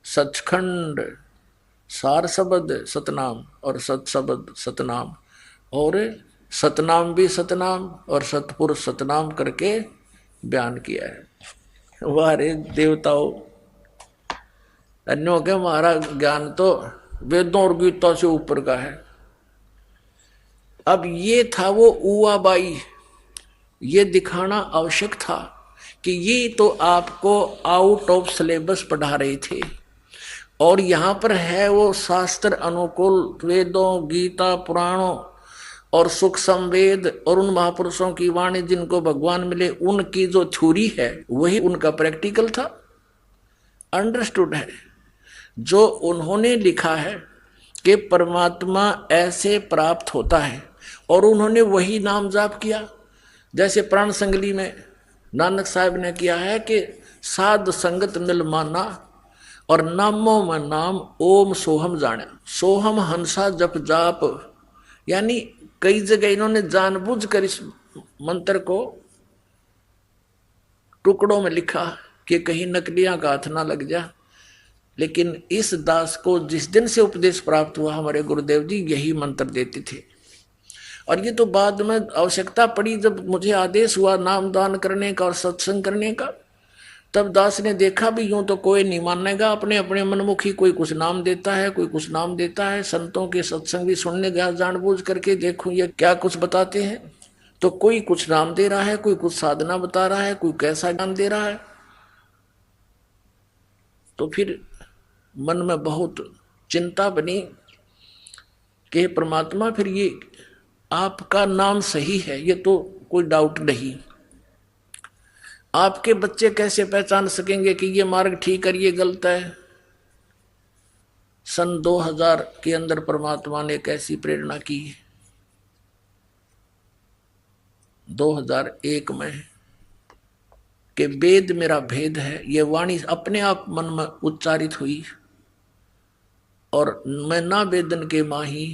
S1: सचखंड, सार शब्द सतनाम और सत शब्द सतनाम और सतनाम भी सतनाम और सतपुर सतनाम करके बयान किया है। वाह रे देवताओं, अन्यों के हमारा ज्ञान तो वेदों और गीता से ऊपर का है। अब ये था वो उवाबाई, ये दिखाना आवश्यक था कि ये तो आपको आउट ऑफ सिलेबस पढ़ा रहे थे और यहाँ पर है वो शास्त्र अनुकूल वेदों, गीता, पुराणों और सुख संवेद और उन महापुरुषों की वाणी जिनको भगवान मिले, उनकी जो थ्योरी है वही उनका प्रैक्टिकल था, अंडरस्टूड है। जो उन्होंने लिखा है कि परमात्मा ऐसे प्राप्त होता है और उन्होंने वही नाम जाप किया, जैसे प्राण संगली में नानक साहब ने किया है कि साध संगत मिल माना और नामों में नाम ओम सोहम जाने। सोहम हंसा जप जाप, यानी कई जगह इन्होंने जानबूझकर इस मंत्र को टुकड़ों में लिखा कि कहीं नकलियां का हाथ ना लग जा। लेकिन इस दास को जिस दिन से उपदेश प्राप्त हुआ, हमारे गुरुदेव जी यही मंत्र देते थे। और ये तो बाद में आवश्यकता पड़ी, जब मुझे आदेश हुआ नाम दान करने का और सत्संग करने का, तब दास ने देखा भी यूं तो कोई नहीं मानेगा, अपने अपने मनमुखी कोई कुछ नाम देता है, कोई कुछ नाम देता है। संतों के सत्संग भी सुनने गया जानबूझ करके, देखूं ये क्या कुछ बताते हैं, तो कोई कुछ नाम दे रहा है, कोई कुछ साधना बता रहा है, कोई कैसा ज्ञान दे रहा है। तो फिर मन में बहुत चिंता बनी कि परमात्मा फिर ये आपका नाम सही है, ये तो कोई डाउट नहीं। आपके बच्चे कैसे पहचान सकेंगे कि ये मार्ग ठीक है ये गलत है? सन 2000 के अंदर परमात्मा ने एक ऐसी प्रेरणा की, 2001 में, कि वेद मेरा भेद है। ये वाणी अपने आप मन में उच्चारित हुई, और मैं ना वेदन के माही,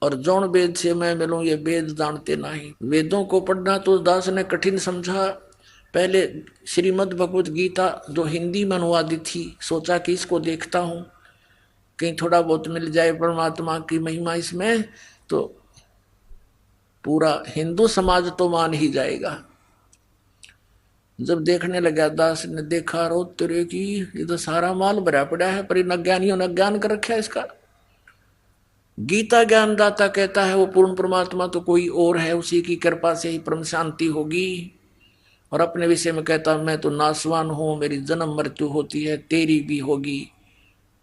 S1: और जौन वेद से मैं मिलूं ये वेद जानते नहीं। वेदों को पढ़ना तो दास ने कठिन समझा। पहले श्रीमद् भगवत गीता जो हिंदी में अनुवादित थी, सोचा कि इसको देखता हूँ, कहीं थोड़ा बहुत मिल जाए परमात्मा की महिमा इसमें, तो पूरा हिंदू समाज तो मान ही जाएगा। जब देखने लगा, दास ने देखा, रो तेरे की, ये तो सारा माल भरा पड़ा है, पर इन अज्ञानियों ने अज्ञान कर रखा है इसका। गीता ज्ञानदाता कहता है वो पूर्ण परमात्मा तो कोई और है, उसी की कृपा से ही परम शांति होगी। और अपने विषय में कहता मैं तो नासवान हूं, मेरी जन्म मृत्यु होती है, तेरी भी होगी,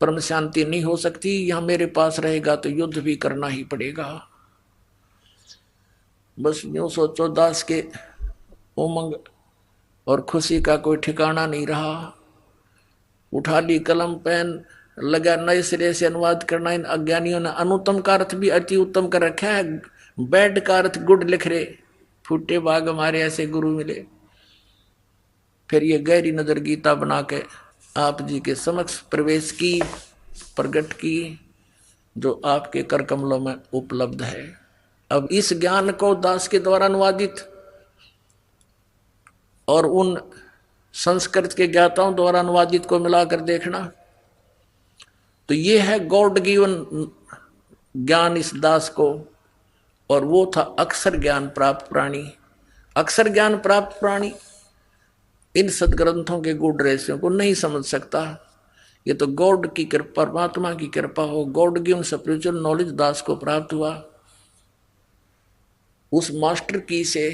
S1: परम शांति नहीं हो सकती। यहां मेरे पास रहेगा तो युद्ध भी करना ही पड़ेगा। बस यूं सोचो, दास के उमंग और खुशी का कोई ठिकाना नहीं रहा। उठा ली कलम पेन, लगा नए सिरे से अनुवाद करना। इन अज्ञानियों ने अनुत्तम का अर्थ भी अति उत्तम कर रखा है, बैड का अर्थ गुड लिख रहे। फूटे बाग हमारे ऐसे गुरु मिले। फिर ये गहरी नजर गीता बना के आप जी के समक्ष प्रवेश की, प्रकट की, जो आपके कर कमलों में उपलब्ध है। अब इस ज्ञान को दास के द्वारा अनुवादित और उन संस्कृत के ज्ञाताओं द्वारा अनुवादित को मिलाकर देखना, तो ये है गॉड गिवन ज्ञान इस दास को। और वो था अक्षर ज्ञान प्राप्त प्राणी। अक्षर ज्ञान प्राप्त प्राणी इन सदग्रंथों के गूढ़ रहस्यों को नहीं समझ सकता। ये तो गॉड की कृपा, परमात्मा की कृपा हो, गॉड गिवन स्पिरिचुअल नॉलेज दास को प्राप्त हुआ। उस मास्टर की से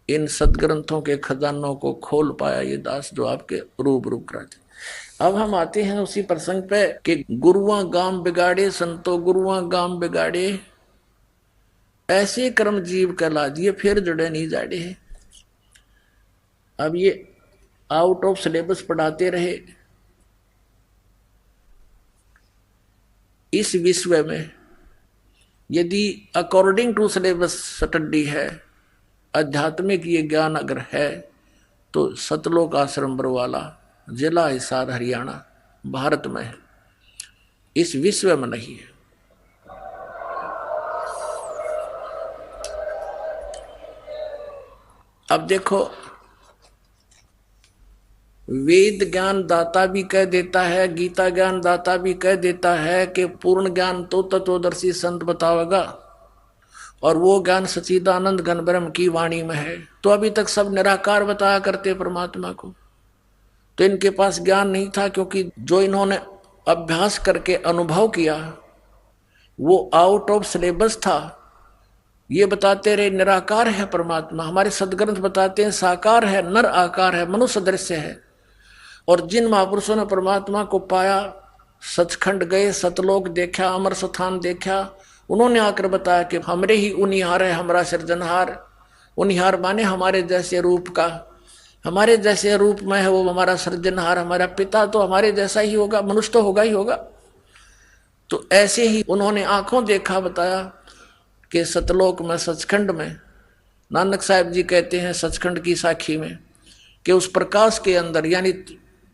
S1: इन सदग्रंथों के खजानों को खोल पाया ये दास, जो आपके रूबरू कराते। अब हम आते हैं उसी प्रसंग पे कि गुरुआ गाम बिगाड़े संतो, गुरुआ गाम बिगाड़े, ऐसे कर्म जीव कहला दिए, फिर जड़े नहीं जाड़े। अब ये आउट ऑफ सिलेबस पढ़ाते रहे। इस विश्व में यदि अकॉर्डिंग टू सिलेबस स्टडी है, आध्यात्मिक ये ज्ञान अगर है, तो सतलोक आश्रम बरवाला, जिला हिसार हरियाणा, भारत में है, इस विश्व में नहीं है। अब देखो, वेद ज्ञान दाता भी कह देता है, गीता ज्ञान दाता भी कह देता है कि पूर्ण ज्ञान तो तत्वदर्शी संत बतावेगा, और वो ज्ञान सच्चिदानंद घन ब्रह्म की वाणी में है। तो अभी तक सब निराकार बताया करते परमात्मा को, तो इनके पास ज्ञान नहीं था, क्योंकि जो इन्होंने अभ्यास करके अनुभव किया वो आउट ऑफ सिलेबस था। ये बताते रहे निराकार है परमात्मा, हमारे सदग्रंथ बताते हैं साकार है, नर आकार है, मनुष्य दृश्य है। और जिन महापुरुषों ने परमात्मा को पाया, सचखंड गए, सतलोक देखा, अमर स्थान देखा, उन्होंने आकर बताया कि हमरे ही उनिहार है हमारा सृजनहार। उनिहार माने हमारे जैसे रूप का, हमारे जैसे रूप में है वो हमारा सृजनहार, हमारा पिता तो हमारे जैसा ही होगा, मनुष्य तो होगा ही होगा। तो ऐसे ही उन्होंने आंखों देखा, बताया कि सतलोक में, सचखंड में, नानक साहब जी कहते हैं सचखंड की साखी में कि उस प्रकाश के अंदर, यानी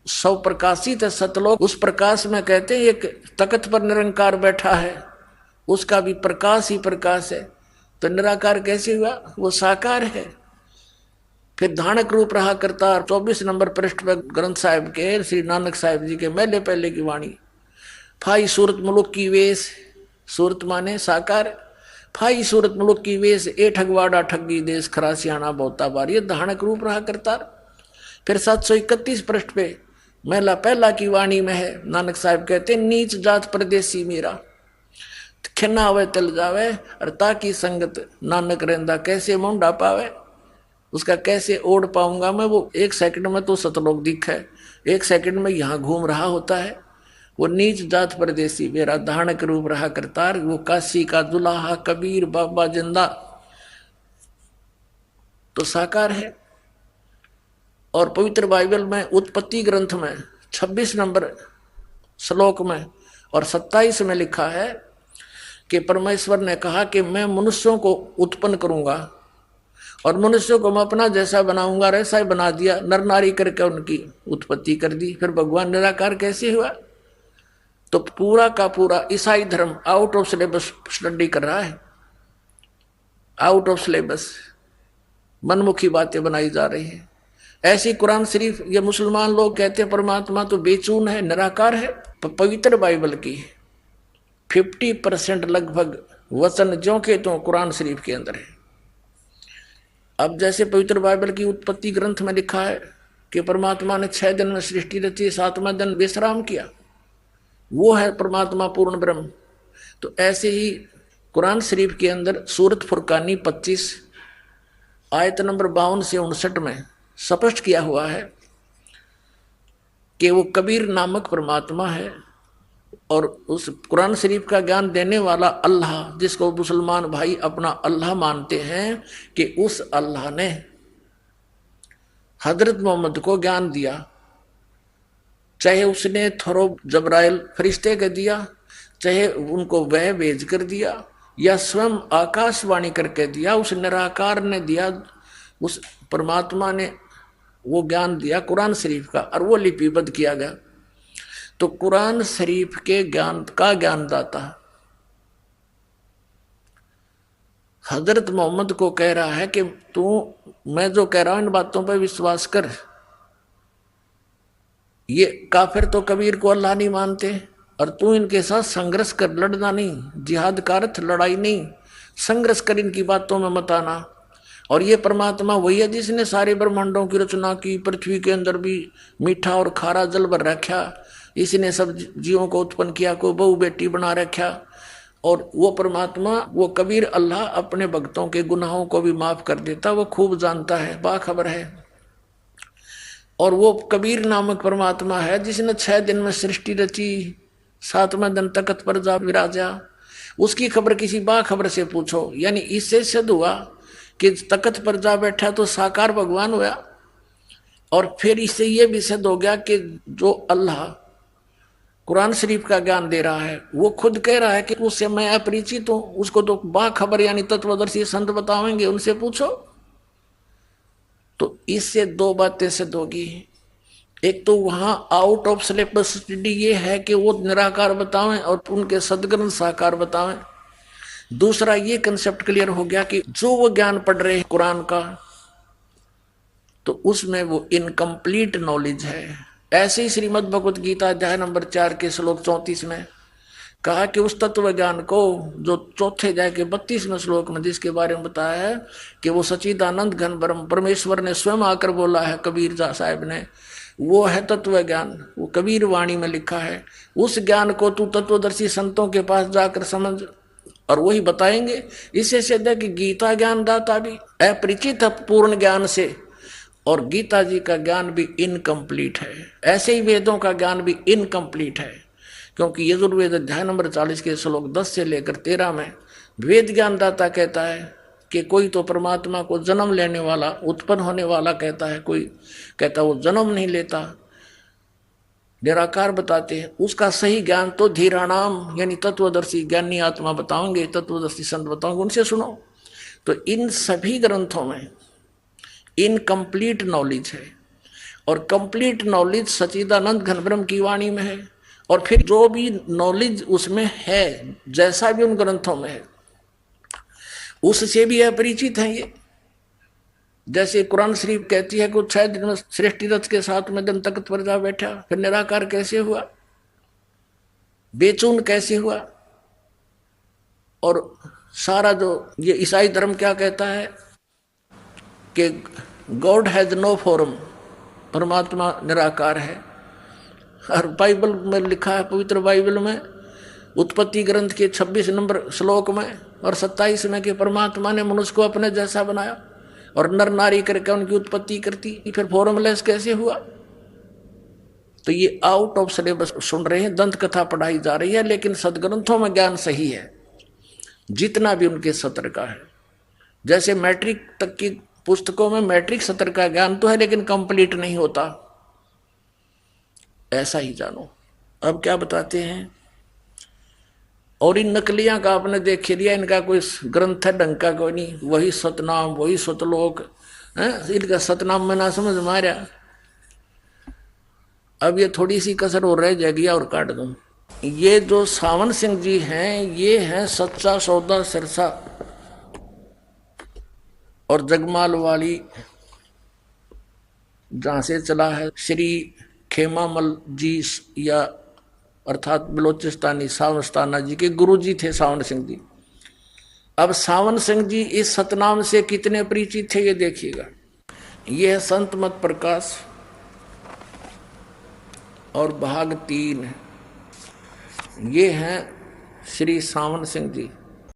S1: सौ प्रकाशित है सतलोक, उस प्रकाश में कहते हैं एक तख्त पर निरंकार बैठा है, उसका भी प्रकाश ही प्रकाश है। तो निराकार कैसे हुआ? वो साकार है। फिर धानक रूप रहा करता। 24 नंबर पृष्ठ पर ग्रंथ साहिब के श्री नानक साहिब जी के मेले पहले की वाणी, फाई सूरत मुलुक की वेश, सूरत माने साकार, फाई सूरत मुलुक की वेश, ए ठगवाड़ा ठगी देश, खरासियाना बहुता बार, ये धानक रूप रहा करता। फिर 731 पृष्ठ पे मेला पहला की वाणी में है, नानक साहब कहते नीच जात परदेसी मेरा, खिना आवे तल जावे, और ताकि संगत नानक रहंदा, कैसे मुंडा पावे, उसका कैसे ओढ़ पाऊंगा मैं। वो एक सेकंड में तो सतलोक दिखा है, एक सेकंड में यहाँ घूम रहा होता है, वो नीच जात परदेसी मेरा धानक रूप रहा करतार, वो काशी का दुल्हा कबीर बाबा जिंदा तो साकार है। और पवित्र बाइबल में उत्पत्ति ग्रंथ में 26 नंबर श्लोक में और 27 में लिखा है कि परमेश्वर ने कहा कि मैं मनुष्यों को उत्पन्न करूंगा और मनुष्यों को मैं अपना जैसा बनाऊंगा, ऐसा ही बना दिया, नर नारी करके उनकी उत्पत्ति कर दी। फिर भगवान निराकार कैसे हुआ? तो पूरा का पूरा ईसाई धर्म आउट ऑफ सिलेबस स्टडी कर रहा है, आउट ऑफ सिलेबस मनमुखी बातें बनाई जा रही है। ऐसी कुरान शरीफ ये मुसलमान लोग कहते हैं परमात्मा तो बेचून है, निराकार है। पवित्र बाइबल की 50% लगभग वचन जो के तो कुरान शरीफ के अंदर है। अब जैसे पवित्र बाइबल की उत्पत्ति ग्रंथ में लिखा है कि परमात्मा ने 6 दिन में सृष्टि रची, 7वां दिन विश्राम किया, वो है परमात्मा पूर्ण ब्रह्म। तो ऐसे ही कुरान शरीफ के अंदर सूरत फुरकानी 25 आयत नंबर 52 से 59 में स्पष्ट किया हुआ है कि वो कबीर नामक परमात्मा है। और उस कुरान शरीफ का ज्ञान देने वाला अल्लाह, जिसको मुसलमान भाई अपना अल्लाह मानते हैं, कि उस अल्लाह ने हजरत मोहम्मद को ज्ञान दिया, चाहे उसने थोरो जबराइल फरिश्ते के दिया, चाहे उनको वह भेज कर दिया, या स्वयं आकाशवाणी करके दिया, उस निराकार ने दिया, उस परमात्मा ने वो ज्ञान दिया कुरान शरीफ का, और वो लिपिबद्ध किया गया। तो कुरान शरीफ के ज्ञान का ज्ञानदाता हजरत मोहम्मद को कह रहा है कि तू, मैं जो कह रहा हूं इन बातों पर विश्वास कर। ये काफिर तो कबीर को अल्लाह नहीं मानते, और तू इनके साथ संघर्ष कर, लड़ना नहीं, जिहाद का अर्थ लड़ाई नहीं, संघर्ष कर, इनकी बातों में मत आना। और ये परमात्मा वही है जिसने सारे ब्रह्मांडों की रचना की, पृथ्वी के अंदर भी मीठा और खारा जल भर रखा, इसने सब जीवों को उत्पन्न किया, को बहू बेटी बना रखा। और वो परमात्मा, वो कबीर अल्लाह अपने भक्तों के गुनाहों को भी माफ कर देता, वो खूब जानता है, बाखबर है। और वो कबीर नामक परमात्मा है जिसने 6 दिन में सृष्टि रची, 7वें दिन तख्त पर जा विराजा। उसकी खबर किसी बाखबर से पूछो। यानी इससे सिद्ध हुआ कि तख्त पर जा बैठा तो साकार भगवान हुआ। और फिर इससे ये भी सिद्ध हो गया कि जो अल्लाह कुरान शरीफ का ज्ञान दे रहा है, वो खुद कह रहा है कि उससे मैं अपरिचित हूं, उसको तो बाखबर यानी तत्वदर्शी संत बतावेंगे, उनसे पूछो। तो इससे 2 बातें सिद्ध होगी। एक तो वहां आउट ऑफ सिलेबस स्टडी ये है कि वो निराकार बतावें और उनके सदग्रंथ साकार बतावें। दूसरा ये कंसेप्ट क्लियर हो गया कि जो वो ज्ञान पढ़ रहे हैं कुरान का, तो उसमें वो इनकम्प्लीट नॉलेज है। ऐसे ही श्रीमद् भगवत गीता अध्याय नंबर 4 के श्लोक 34 में कहा कि उस तत्व ज्ञान को जो चौथे अध्याय के 32वें श्लोक में जिसके बारे में बताया है कि वो सच्चिदानंद घन ब्रह्म परमेश्वर ने स्वयं आकर बोला है कबीर साहब ने, वो है तत्व ज्ञान। वो कबीर वाणी में लिखा है। उस ज्ञान को तू तत्वदर्शी संतों के पास जाकर समझ, और वही बताएंगे। इससे सिद्ध है कि गीता ज्ञानदाता भी अपरिचित है पूर्ण ज्ञान से, और गीता जी का ज्ञान भी इनकम्प्लीट है। ऐसे ही वेदों का ज्ञान भी इनकम्प्लीट है, क्योंकि यजुर्वेद अध्याय नंबर 40 के श्लोक 10 से लेकर 13 में वेद ज्ञानदाता कहता है कि कोई तो परमात्मा को जन्म लेने वाला, उत्पन्न होने वाला कहता है, कोई कहता वो जन्म नहीं लेता, निराकार बताते हैं। उसका सही ज्ञान तो धीराणाम यानी तत्वदर्शी ज्ञानी आत्मा बताओगे, तत्वदर्शी संत बताओगे, उनसे सुनो। तो इन सभी ग्रंथों में इनकम्प्लीट नॉलेज है, और कंप्लीट नॉलेज सच्चिदानंद घन ब्रह्म की वाणी में है। और फिर जो भी नॉलेज उसमें है, जैसा भी उन ग्रंथों में है, उससे भी अपरिचित है ये। जैसे कुरान शरीफ कहती है कि 6 दिन में सृष्टि रच के 7वें दिन तख्त पर जा बैठा, फिर निराकार कैसे हुआ, बेचून कैसे हुआ। और सारा जो ये ईसाई धर्म क्या कहता है कि गॉड हैज नो फॉर्म, परमात्मा निराकार है। और बाइबल में लिखा है, पवित्र बाइबल में उत्पत्ति ग्रंथ के 26 नंबर श्लोक में और 27 में कि परमात्मा ने मनुष्य को अपने जैसा बनाया और नर नारी करके उनकी उत्पत्ति करती। फिर फॉर्मलेस कैसे हुआ? तो ये आउट ऑफ सिलेबस सुन रहे हैं, दंत कथा पढ़ाई जा रही है, लेकिन सदग्रंथों में ज्ञान सही है जितना भी उनके सत्र का है। जैसे मैट्रिक तक की पुस्तकों में मैट्रिक सत्र का ज्ञान तो है लेकिन कंप्लीट नहीं होता, ऐसा ही जानो। अब क्या बताते हैं, और इन नकलियां का आपने देख लिया, इनका कोई ग्रंथ है ढंग का कोई नहीं, वही सतनाम वही सतलोक है, इनका सतनाम में ना समझ मारा। अब ये थोड़ी सी कसर हो रह जाएगी और काट दूं। ये जो सावन सिंह जी हैं ये हैं सच्चा सौदा सिरसा और जगमाल वाली जहां से चला है श्री खेमामल जी, या अर्थात बलोचिस्तानी सावस्ताना जी के गुरु जी थे सावन सिंह जी। अब सावन सिंह जी इस सतनाम से कितने परिचित थे ये देखिएगा। यह है संत मत प्रकाश और भाग 3, ये हैं श्री सावन सिंह जी।